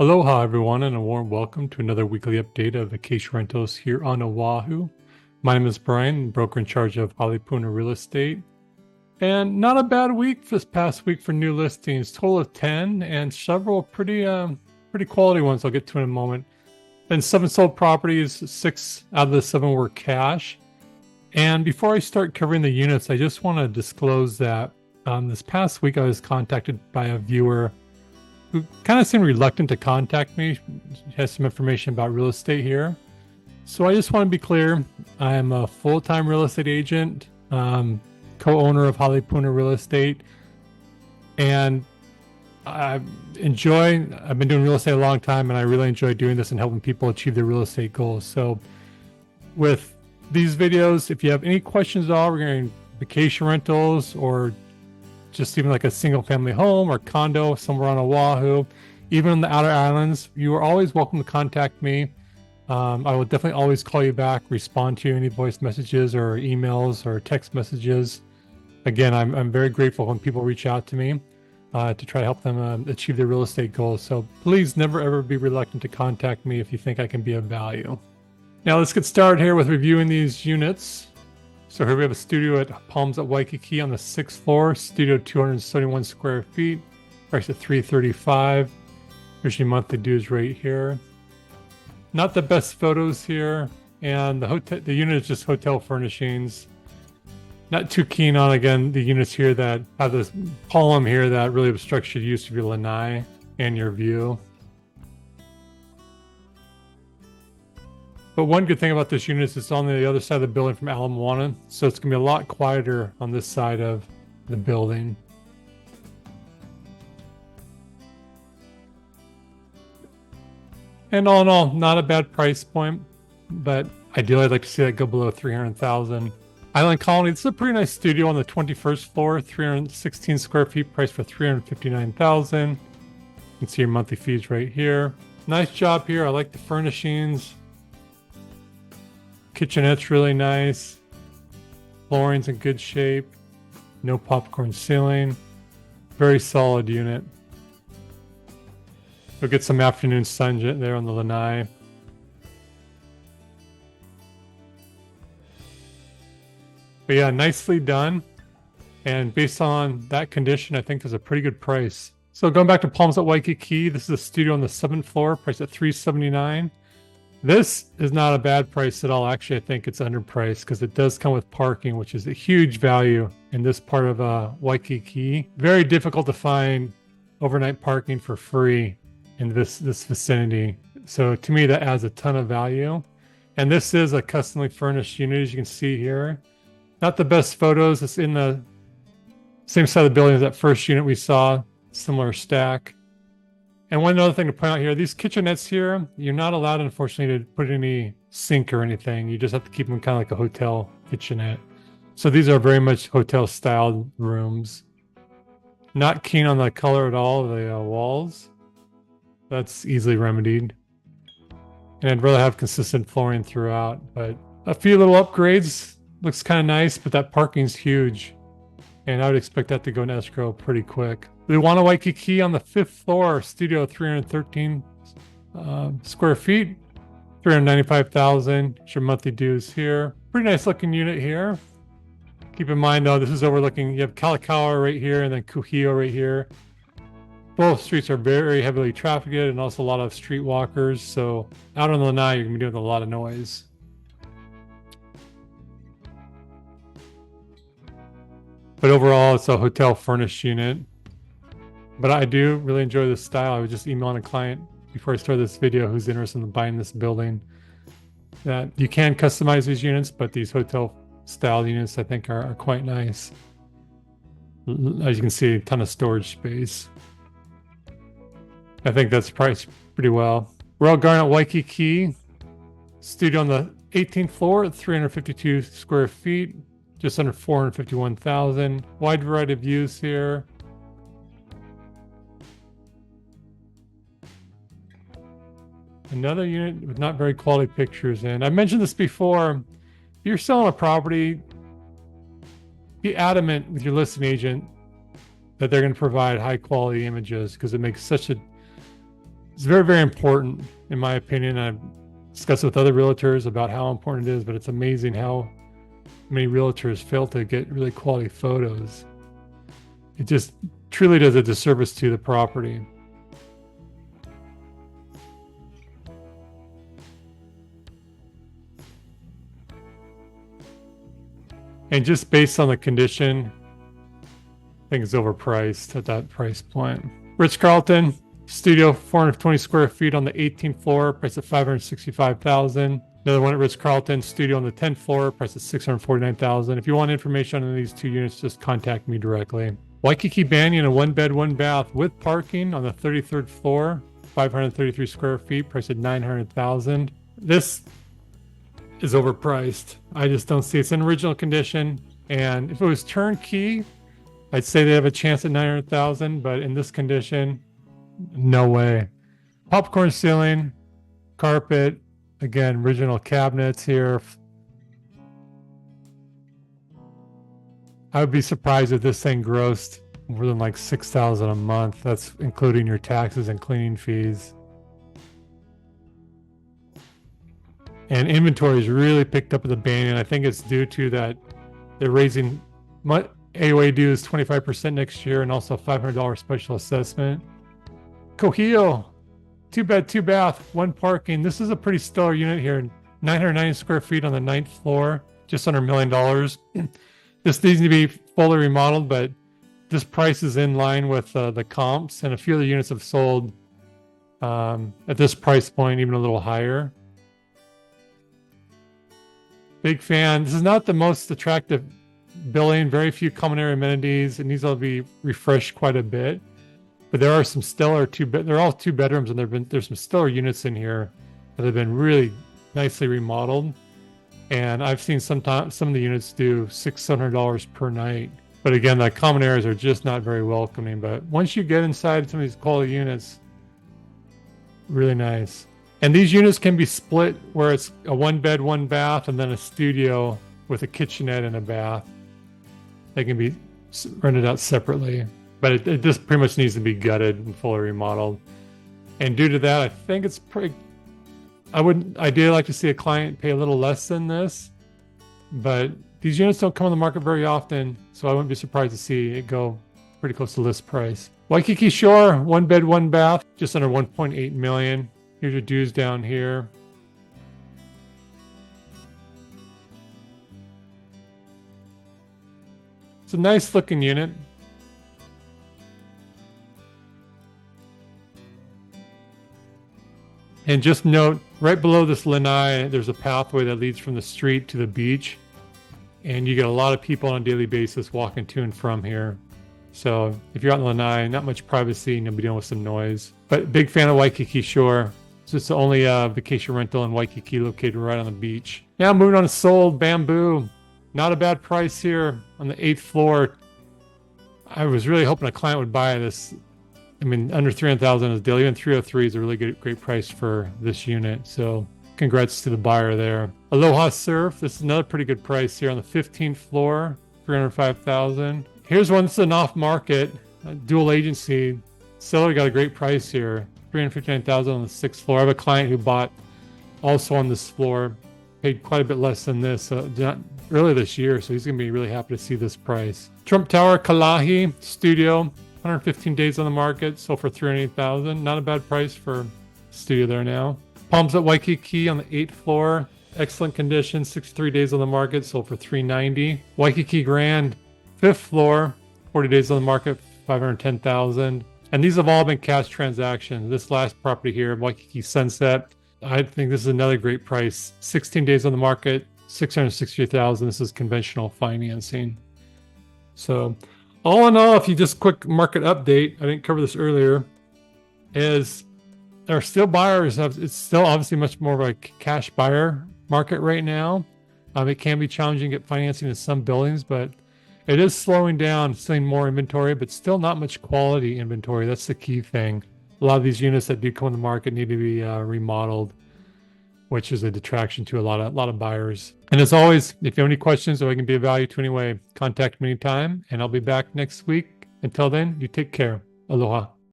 Aloha, everyone, and a warm welcome to another weekly update of vacation rentals here on Oahu. My name is Bryan, broker in charge of Halipuna Real Estate. And not a bad week this past week for new listings, total of 10 and several pretty quality ones I'll get to in a moment. And 7 sold properties, 6 out of the 7 were cash. And before I start covering the units, I just want to disclose that this past week I was contacted by a viewer who kind of seemed reluctant to contact me. She has some information about real estate here. So I just want to be clear. I am a full-time real estate agent, co-owner of Halipuna Real Estate. And I've been doing real estate a long time, and I really enjoy doing this and helping people achieve their real estate goals. So with these videos, if you have any questions at all regarding vacation rentals or just even like a single family home or condo somewhere on Oahu, even in the outer islands, you are always welcome to contact me. I will definitely always call you back, respond to any voice messages or emails or text messages. Again, I'm very grateful when people reach out to me to try to help them achieve their real estate goals. So please never ever be reluctant to contact me if you think I can be of value. Now let's get started here with reviewing these units. So here we have a studio at Palms at Waikiki on the 6th floor, studio 271 square feet, price at $335. Here's your monthly dues right here. Not the best photos here, and the unit is just hotel furnishings. Not too keen on, again, the units here that have this column here that really obstructs your use of your lanai and your view. But one good thing about this unit is it's on the other side of the building from Ala Moana, so it's going to be a lot quieter on this side of the building. And all in all, not a bad price point, but ideally I'd like to see that go below $300,000. Island Colony, this is a pretty nice studio on the 21st floor, 316 square feet, priced for $359,000. You can see your monthly fees right here. Nice job here. I like the furnishings. Kitchenette's really nice. Flooring's in good shape. No popcorn ceiling. Very solid unit. You'll get some afternoon sun there on the lanai. But yeah, nicely done. And based on that condition, I think there's a pretty good price. So going back to Palms at Waikiki, this is a studio on the 7th floor, priced at $379. This is not a bad price at all. Actually, I think it's underpriced because it does come with parking, which is a huge value in this part of Waikiki. Very difficult to find overnight parking for free in this vicinity. So to me, that adds a ton of value. And this is a customly furnished unit, as you can see here. Not the best photos. It's in the same side of the building as that first unit we saw, similar stack. And one other thing to point out here, these kitchenettes here, you're not allowed, unfortunately, to put any sink or anything. You just have to keep them kind of like a hotel kitchenette. So these are very much hotel-styled rooms. Not keen on the color at all of the walls. That's easily remedied. And I'd rather have consistent flooring throughout. But a few little upgrades. Looks kind of nice, but that parking's huge. And I would expect that to go in escrow pretty quick. Luana Waikiki on the 5th floor, studio 313 square feet, $395,000. Your monthly dues here. Pretty nice looking unit here. Keep in mind though, this is overlooking, you have Kalakaua right here and then Kuhio right here. Both streets are very heavily trafficked and also a lot of street walkers. So out on the lanai, you're gonna be doing a lot of noise. But overall, it's a hotel furnished unit. But I do really enjoy this style. I was just emailing a client before I started this video who's interested in buying this building. That you can customize these units, but these hotel style units I think are quite nice. As you can see, a ton of storage space. I think that's priced pretty well. Royal Garden at Waikiki, studio on the 18th floor at 352 square feet. Just under $451,000. Wide variety of views here. Another unit with not very quality pictures. And I mentioned this before. If you're selling a property, be adamant with your listing agent that they're going to provide high quality images because it makes such a It's very, very important, in my opinion. I've discussed with other realtors about how important it is, but it's amazing how many realtors fail to get really quality photos. It just truly does a disservice to the property. And just based on the condition, I think it's overpriced at that price point. Ritz-Carlton studio, 420 square feet on the 18th floor, price at $565,000. Another one at Ritz-Carlton studio on the 10th floor, price at $649,000. If you want information on these two units, just contact me directly. Waikiki Banyan, a 1-bed, 1-bath with parking on the 33rd floor, 533 square feet, price at $900,000. This is overpriced. I just don't see it's in original condition. And if it was turnkey, I'd say they have a chance at $900,000, but in this condition, no way. Popcorn ceiling, carpet, again, original cabinets here. I would be surprised if this thing grossed more than like $6,000 a month. That's including your taxes and cleaning fees. And inventory is really picked up at the Banyan. I think it's due to that they're raising AOA dues 25% next year and also $500 special assessment. Kuhio, 2-bed, 2-bath, 1 parking. This is a pretty stellar unit here. 990 square feet on the 9th floor, just under $1 million. This needs to be fully remodeled, but this price is in line with the comps, and a few of the units have sold at this price point, even a little higher. Big fan. This is not the most attractive building. Very few common area amenities. It needs to be refreshed quite a bit. But there are some stellar they're all 2 bedrooms, and there's some stellar units in here that have been really nicely remodeled. And I've seen some of the units do $600-700 per night. But again, the common areas are just not very welcoming. But once you get inside some of these quality units, really nice. And these units can be split where it's a 1-bed, 1-bath, and then a studio with a kitchenette and a bath. They can be rented out separately. But it just pretty much needs to be gutted and fully remodeled. And due to that, I think it's pretty... I would ideally like to see a client pay a little less than this. But these units don't come on the market very often, so I wouldn't be surprised to see it go pretty close to list price. Waikiki Shore, 1-bed, 1-bath, just under $1.8 million. Here's your dues down here. It's a nice looking unit. And just note, right below this lanai, there's a pathway that leads from the street to the beach. And you get a lot of people on a daily basis walking to and from here. So if you're out in lanai, not much privacy, and you'll be dealing with some noise. But big fan of Waikiki Shore. It's the only vacation rental in Waikiki located right on the beach. Now moving on to Sold Bamboo. Not a bad price here on the 8th floor. I was really hoping a client would buy this. I mean, under $300,000 is a deal. Even $303 is a really great price for this unit. So congrats to the buyer there. Aloha Surf. This is another pretty good price here on the 15th floor, $305,000. Here's one that's an off-market, dual agency. Seller got a great price here. $359,000 on the 6th floor. I have a client who bought also on this floor, paid quite a bit less than this earlier this year, so he's going to be really happy to see this price. Trump Tower Kalahi Studio, 115 days on the market, sold for $308,000. Not a bad price for studio there now. Palms at Waikiki on the 8th floor, excellent condition, 63 days on the market, sold for $390,000. Waikiki Grand, 5th floor, 40 days on the market, $510,000. And these have all been cash transactions. This last property here, Waikiki Sunset, I think this is another great price. 16 days on the market, $660,000. This is conventional financing. So all in all, if you just quick market update, I didn't cover this earlier, is there are still buyers. It's still obviously much more of a cash buyer market right now. It can be challenging to get financing in some buildings, but it is slowing down, seeing more inventory, but still not much quality inventory. That's the key thing. A lot of these units that do come on the market need to be remodeled, which is a detraction to a lot of buyers. And as always, if you have any questions or I can be of value to anyway, contact me anytime, and I'll be back next week. Until then, you take care. Aloha.